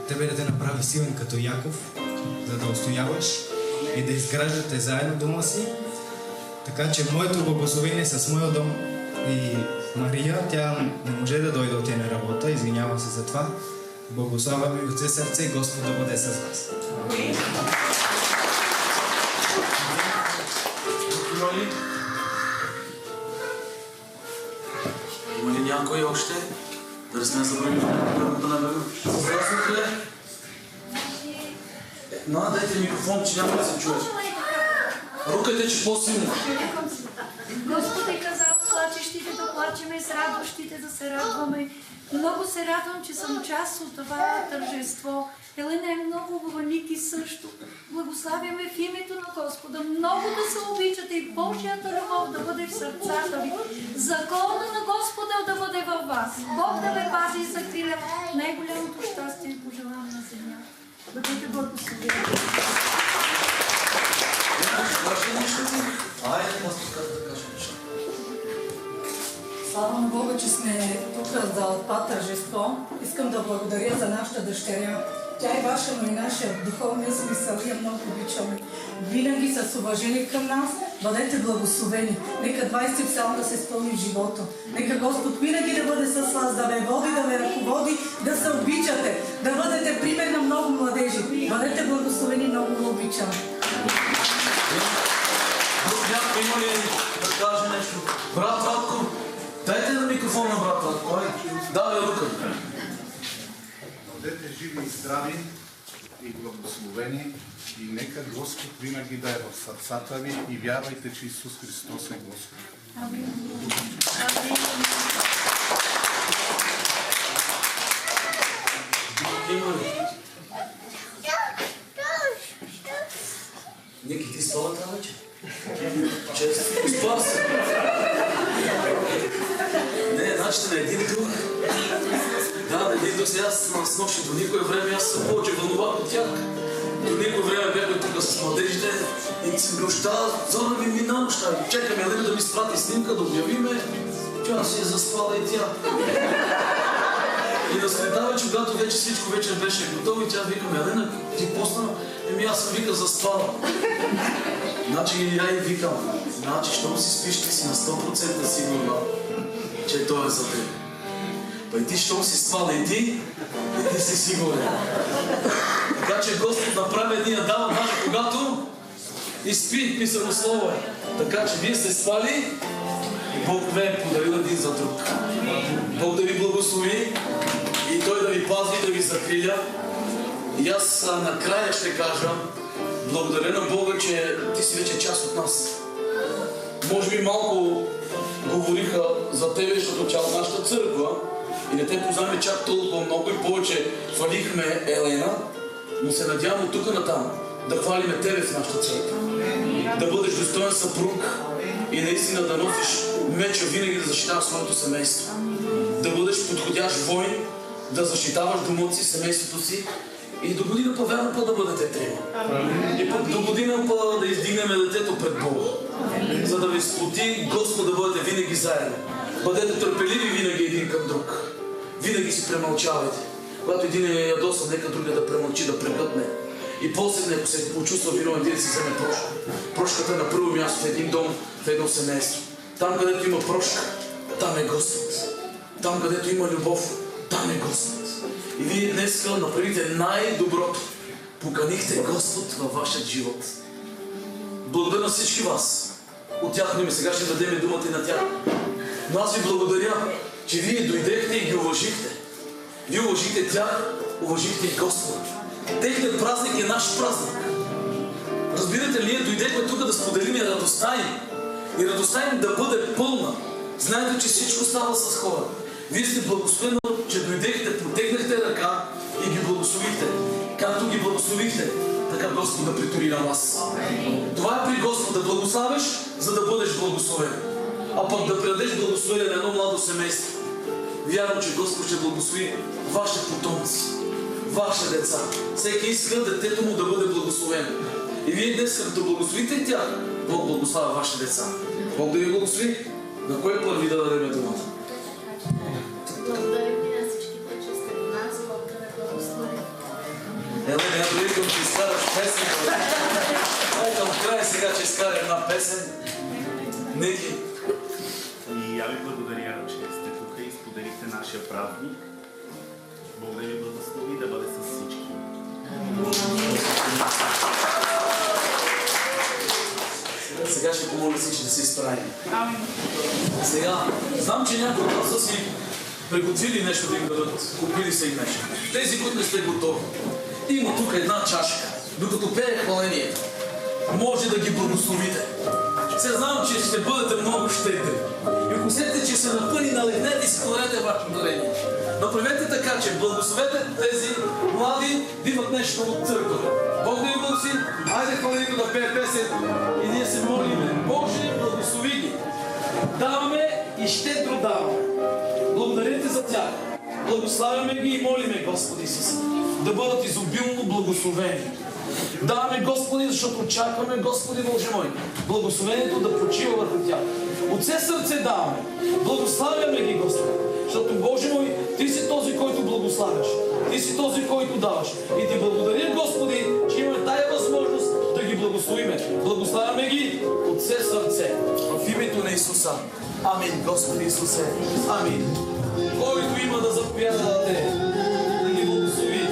Тебе да те направи силен като Яков, за да устояваш и да изграждате заедно дома си. Така че моето благословение с моя дом и Мария, тя не може да дойде от на работа, извинявам се за това. Благославям ви от все сърце, Господ да бъде с вас. Има ли някой още? Да не сме забравили да наберем. Здравствуйте ли? Дайте микрофон, че няма да се чуе. Рукайте, че по-силно. Господ е казал, плачещите да плачеме, с радващите да се радваме. Много се радвам, че съм част от това тържество. Елена е много хубава, Ники също. Благославяме в името на Господа. Много да се обичате и Божията любов да бъде в сърцата ви. Закона на Господа да бъде във вас. Бог да ме пази и закриля. Най-голямото щастие пожелавам на земя. Бъдете благословени. Слава на Бога, че сме тук за това тържество. Искам да благодаря за нашата дъщеря. Тя е ваша, но и нашия духовния смисъл. Я много обичаме. Винаги с уважение към нас. Бъдете благословени. Нека 20 псалм да се изпълни в живота. Нека Господ винаги да бъде с вас, да ме води, да ме ръководи, да се обичате, да бъдете пример на много младежи. Бъдете благословени, много го обичам. Някой има ли да каже нещо? Брат Радко, дайте на микрофон на брат Радко. Да, рука. Бъдете живи и здрави и благословени и нека Господ винаги да е в сърцата ви и вярвайте, че Исус Христос е Господ. Амин. Има ли? Ники, ти спала тази вечер? Често. Спал се. Не, значи на един дух. Да, на един дух. Сега с нощи до никое време аз съм повече вълнуван от тях. До никое време бяхме тук с младежите и нощта, зора ми мина нощта. Чекаме Елена да ми спрати снимка, да обявиме. Тя си е заспала и тя. И на среда вече, когато вече всичко вече беше готово и тя викаме, Елена, ти постана? Аз съм вика заспала. Значи я и викам. Значи, щом си спиш, ти си на 100% сигурна, че той е за теб. Па и ти, щом си спала и ти си сигурен. Така че Господ направи един Адам, даже когато изпи, писано слово е. Така че вие сте спали и Бог ви е подарил един за друг. Бог да ви благослови и Той да ви пази, да ви закриля. И аз накрая ще кажа, благодаря на Бога, че ти си вече част от нас. Може би малко говориха за тебе, защото тя от нашата църква и не те познаваме чак толкова много и повече хвалихме Елена, но се надявам от тук натам да хвалиме тебе в нашата църква. Да бъдеш достоен съпруг и наистина да носиш меча винаги да защитаваш своето семейство. Да бъдеш подходящ воин, да защитаваш дома си, семейството си и до година по-вярно да бъдете трима. И до година да издигнем детето пред Бога. За да ви сплоти Господ да бъдете винаги заедно. Бъдете търпеливи винаги един към друг. Винаги си премълчавайте. Когато един е ядосан, нека другия да премълчи, да прегътне. И после, ако се почувства виновен, да си вземе прошка. Прошката е на първо място в един дом, в едно семейство. Там, където има прошка, там е Господ. Там, където има любов, там е Господ. И вие днес направите най-доброто. Поканихте Господ във вашия живот. Благодаря на всички вас. От тяхно име сега ще дадем думата и на тях. Но аз ви благодаря, че вие дойдехте и ги уважихте. Вие уважихте тях, уважихте и Господа. Техният празник е наш празник. Разбирате ли, ние дойдехме тук да споделим радостта им. И радостта им да бъде пълна. Знаете, че всичко става с хора. Вие сте благословени, че дойдехте, протегнахте ръка и ги благословихте. Както ги благословихте, така Господ да притори на вас. Това е при Господ, да благославиш, за да бъдеш благословен. А пък да предадеш благословение на едно младо семейство. Вярвам, че Господ ще благослови вашите потомци, вашите деца. Всеки иска детето му да бъде благословено. И вие днес, като благословите тях, Бог благославя вашите деца. Бог да ви благослови. На кой първи да дадем думата? Благодарим ви на всичките, че сте в нас. Бог да ме благослови. Ела, не искам да изкараш песен. Ай, към края сега, че изкара една песен. Неки. И я ви благодаря, че сте тук и споделихте нашия празник. Бог да ви благослови да бъде с всички. Сега ще помоля всички да се изправим. Сега, знам, че някои от вас са си приготвили нещо да им дадат, купили са им нещо. Тези, които не сте готови, има тук една чашка, докато пее хвалението. Може да ги благословите. Сега знам, че ще бъдете много щедри. И ако усетите, че се напъни, налегнете и складете вашето дарение. Направете така, че благословете тези млади да имат нещо от църква. Бог да ви благослови. Айде хвалението да пее песен и ние се молиме. Боже, благослови ги. Даваме и щедро даваме. Благодарете за тях. Благославяме ги и молиме, Господи Исус, да бъдат изобилно благословени. Даваме, Господи, защото очакваме, Господи Боже мой, благословението да почива върху тях. От все сърце даваме. Благославяме ги, Господи, защото, Боже мой, Ти си този, който благославяш. Ти си този, който даваш. И Ти благодаря, Господи, че имаме тая възможност да ги благословиме. Благославяме ги от все сърце. В името на Исуса. Амин, Господи Исусе. Амин. Който има да заповяда да даде, да ги благослови.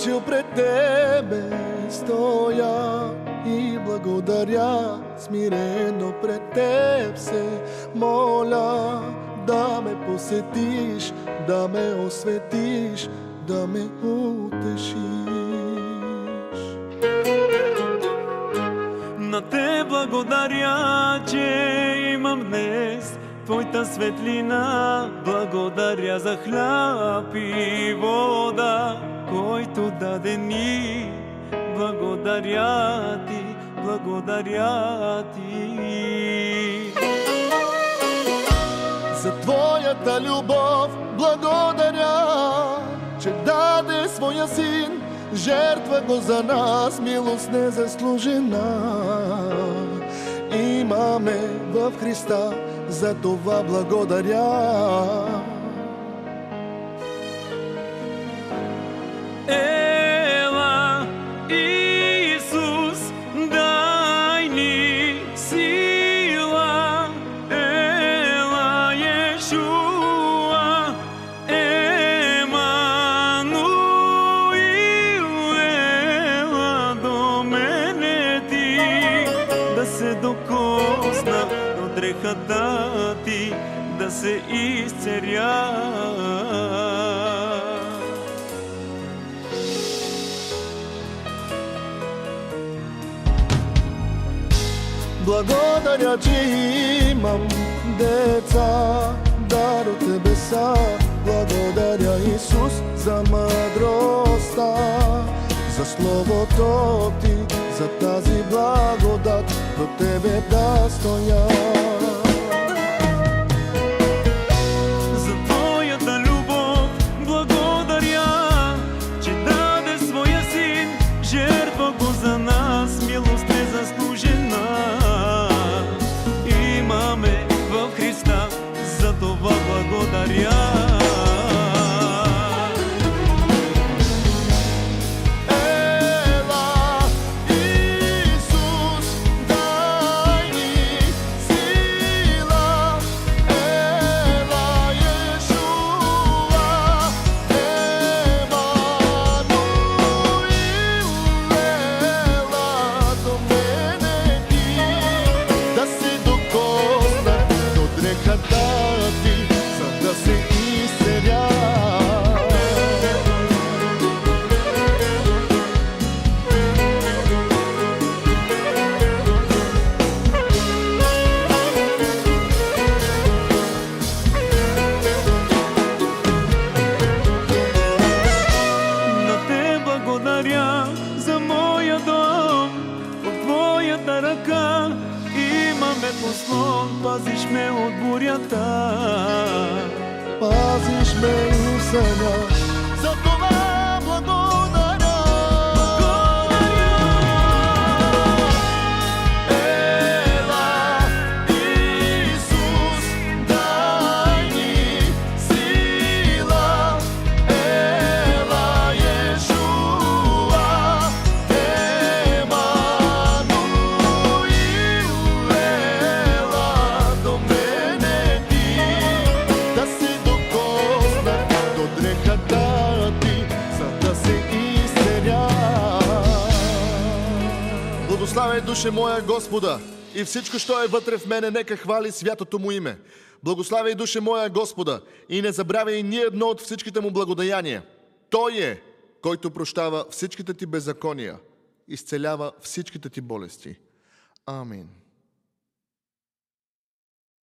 изключил пред Тебе стоя и благодаря, смирено пред Теб се моля, да ме посетиш, да ме осветиш, да ме утешиш. На Те благодаря, че имам днес Твоята светлина. Благодаря за хляб и вода, който даде ни. Благодаря Ти, благодаря Ти. За Твоята любов благодаря, че даде Своя Син, жертва го за нас, милост незаслужена. Имаме в Христа, за това благодаря. Ела, Исус, дай ни сила. Ела, Йешуа, Емануил, ела до мене Ти, да се докосна до дрехата Ти, да се изцеря. Благодаря, че имам деца, дар от Тебе са. Благодаря, Исус, за мъдростта, за Словото Ти, за тази благодат, до Тебе да стоя. За Твоята любов благодаря, че даде Своя Син, жертва го за нас, милост незаслужена. Имаме в Христа, за това благодаря. За моя дом, от Твоята ръка имаме послон, пазиш ме от бурята. Пазиш ме и в съня, за това благодаря. Ела, Исус, дай ни сила. Ела, Йешуа, Емануил, ела до мене Ти, да се докосна до дрехата Ти, за да се изцеля. Благославяй, душе моя, Господа, и всичко, що е вътре в мене, нека хвали святото Му име. Благославяй, душе моя, Господа, и не забравяй ни едно от всичките Му благодеяния. Той е, който прощава всичките ти беззакония, изцелява всичките ти болести. Амин.